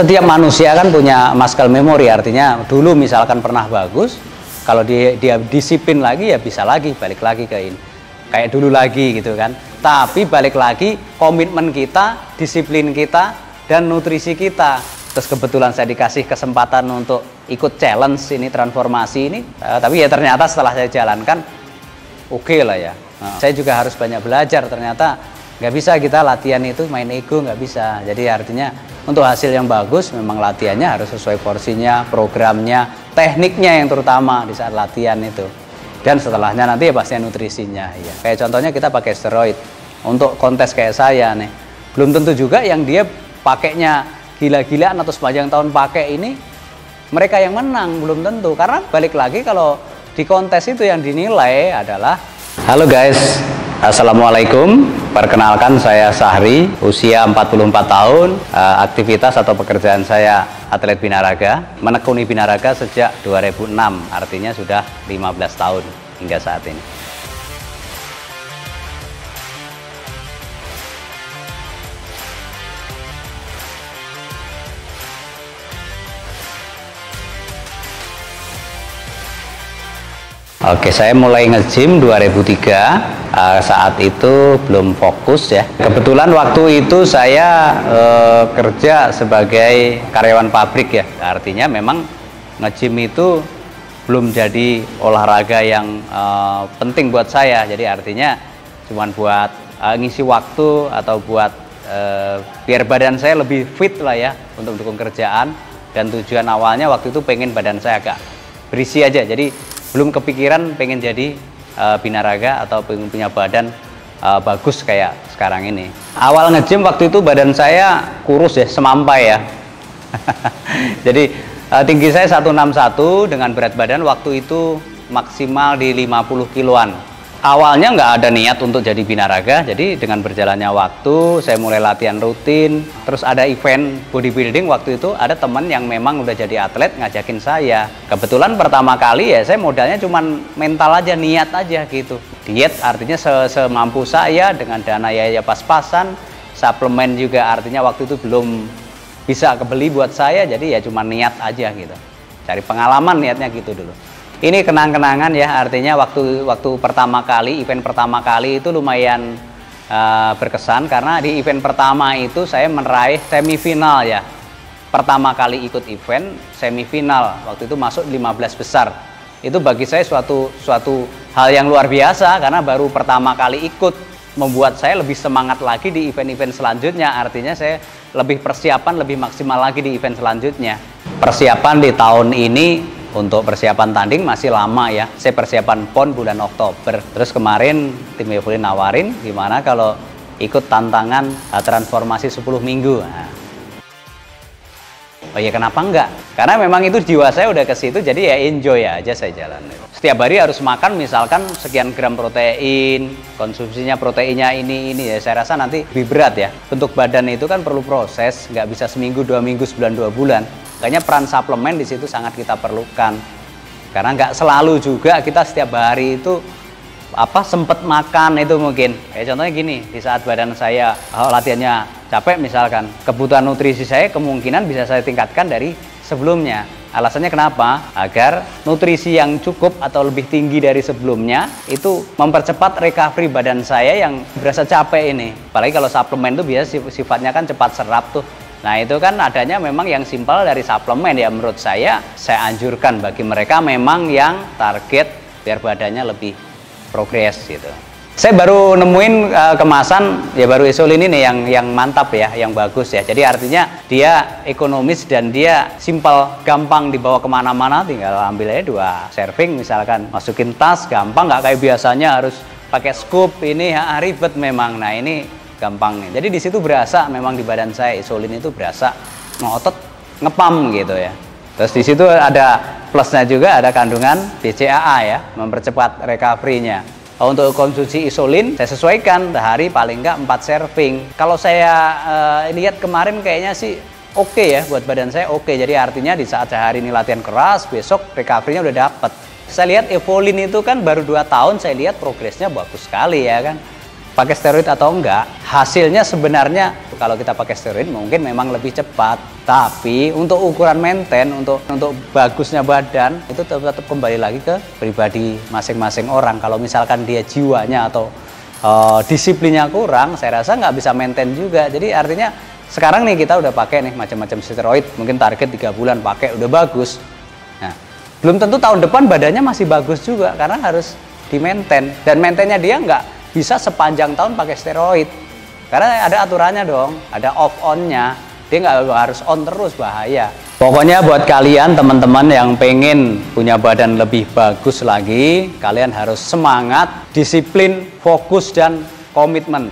Setiap manusia kan punya muscle memory, artinya dulu misalkan pernah bagus, kalau dia disiplin lagi ya bisa lagi, balik lagi ke ini. Kayak dulu lagi gitu kan. Tapi balik lagi komitmen kita, disiplin kita, dan nutrisi kita. Terus kebetulan saya dikasih kesempatan untuk ikut challenge ini, transformasi ini. Tapi ya ternyata setelah saya jalankan, oke lah ya. Saya juga harus banyak belajar, ternyata nggak bisa kita latihan itu main ego, nggak bisa. Jadi artinya untuk hasil yang bagus memang latihannya harus sesuai porsinya, programnya, tekniknya yang terutama di saat latihan itu. Dan setelahnya nanti ya pastinya nutrisinya. Ya. Kayak contohnya kita pakai steroid untuk kontes kayak saya nih, belum tentu juga yang dia pakainya gila-gilaan atau sepanjang tahun pakai ini mereka yang menang, belum tentu. Karena balik lagi kalau di kontes itu yang dinilai adalah, halo guys, assalamualaikum, perkenalkan saya Sahri, usia 44 tahun, aktivitas atau pekerjaan saya atlet binaraga, menekuni binaraga sejak 2006, artinya sudah 15 tahun hingga saat ini. Oke, saya mulai nge-gym 2003, saat itu belum fokus ya. Kebetulan waktu itu saya kerja sebagai karyawan pabrik ya. Artinya memang nge-gym itu belum jadi olahraga yang penting buat saya. Jadi artinya cuman buat ngisi waktu atau buat biar badan saya lebih fit lah ya untuk mendukung kerjaan. Dan tujuan awalnya waktu itu pengen badan saya agak berisi aja. Jadi belum kepikiran pengen jadi binaraga atau pengen punya badan bagus kayak sekarang ini. Awal nge-gym waktu itu badan saya kurus ya, semampai ya. Jadi tinggi saya 161 dengan berat badan waktu itu maksimal di 50 kiloan. Awalnya nggak ada niat untuk jadi binaraga, jadi dengan berjalannya waktu saya mulai latihan rutin. Terus ada event bodybuilding waktu itu, ada teman yang memang udah jadi atlet ngajakin saya. Kebetulan pertama kali ya saya modalnya cuman mental aja, niat aja gitu. Diet artinya semampu saya dengan dana ya pas-pasan. Suplemen juga artinya waktu itu belum bisa kebeli buat saya, jadi ya cuma niat aja gitu. Cari pengalaman niatnya gitu dulu. Ini kenang-kenangan ya, artinya waktu pertama kali, event pertama kali itu lumayan berkesan karena di event pertama itu saya meraih semifinal ya. Pertama kali ikut event semifinal, waktu itu masuk 15 besar. Itu bagi saya suatu hal yang luar biasa karena baru pertama kali ikut, membuat saya lebih semangat lagi di event-event selanjutnya. Artinya saya lebih persiapan, lebih maksimal lagi di event selanjutnya. Persiapan di tahun ini untuk persiapan tanding masih lama ya. Saya persiapan PON bulan Oktober. Terus kemarin tim Evelyn nawarin gimana kalau ikut tantangan transformasi 10 minggu. Nah. Oh ya kenapa enggak? Karena memang itu jiwa saya udah ke situ, jadi ya enjoy aja saya jalan. Setiap hari harus makan misalkan sekian gram protein, konsumsinya proteinnya ini ya, saya rasa nanti lebih berat ya. Bentuk badan itu kan perlu proses, nggak bisa seminggu, 2 minggu, sebulan, 2 bulan. Makanya peran suplemen di situ sangat kita perlukan. Karena nggak selalu juga kita setiap hari itu sempet makan itu mungkin. Kayak contohnya gini, di saat badan saya latihannya capek misalkan, kebutuhan nutrisi saya kemungkinan bisa saya tingkatkan dari sebelumnya. Alasannya kenapa? Agar nutrisi yang cukup atau lebih tinggi dari sebelumnya itu mempercepat recovery badan saya yang berasa capek ini. Apalagi kalau suplemen itu biasa sifatnya kan cepat serap tuh. Nah itu kan adanya memang yang simpel dari suplemen ya, menurut saya anjurkan bagi mereka memang yang target biar badannya lebih progres gitu. Saya baru nemuin kemasan ya, baru Isolin ini yang mantap ya, yang bagus ya. Jadi artinya dia ekonomis dan dia simpel, gampang dibawa kemana-mana, tinggal ambil aja 2 serving misalkan, masukin tas, gampang, nggak kayak biasanya harus pakai scoop ini ya, ribet memang. Nah ini gampang nih. Jadi di situ berasa memang di badan saya Isolin itu berasa ngotot ngepam gitu ya. Terus di situ ada plusnya juga, ada kandungan BCAA ya, mempercepat recovery-nya. Untuk konsumsi Isolin saya sesuaikan sehari paling enggak 4 serving. Kalau saya lihat kemarin kayaknya sih oke ya, buat badan saya oke. Jadi artinya di saat saya hari ini latihan keras, besok recovery-nya udah dapet. Saya lihat Evolin itu kan baru 2 tahun, saya lihat progresnya bagus sekali ya kan. Pakai steroid atau enggak, hasilnya sebenarnya kalau kita pakai steroid mungkin memang lebih cepat, tapi untuk ukuran maintain, untuk bagusnya badan itu tetap kembali lagi ke pribadi masing-masing orang. Kalau misalkan dia jiwanya atau disiplinnya kurang, saya rasa nggak bisa maintain juga. Jadi artinya sekarang nih kita udah pakai nih macam-macam steroid, mungkin target 3 bulan pakai udah bagus. Nah, belum tentu tahun depan badannya masih bagus juga karena harus di maintain, dan maintainnya dia nggak bisa sepanjang tahun pakai steroid karena ada aturannya dong, ada off on-nya, dia nggak harus on terus, bahaya. Pokoknya buat kalian teman-teman yang pengen punya badan lebih bagus lagi, kalian harus semangat, disiplin, fokus, dan komitmen.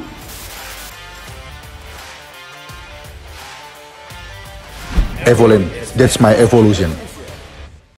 Evolin, that's my evolution.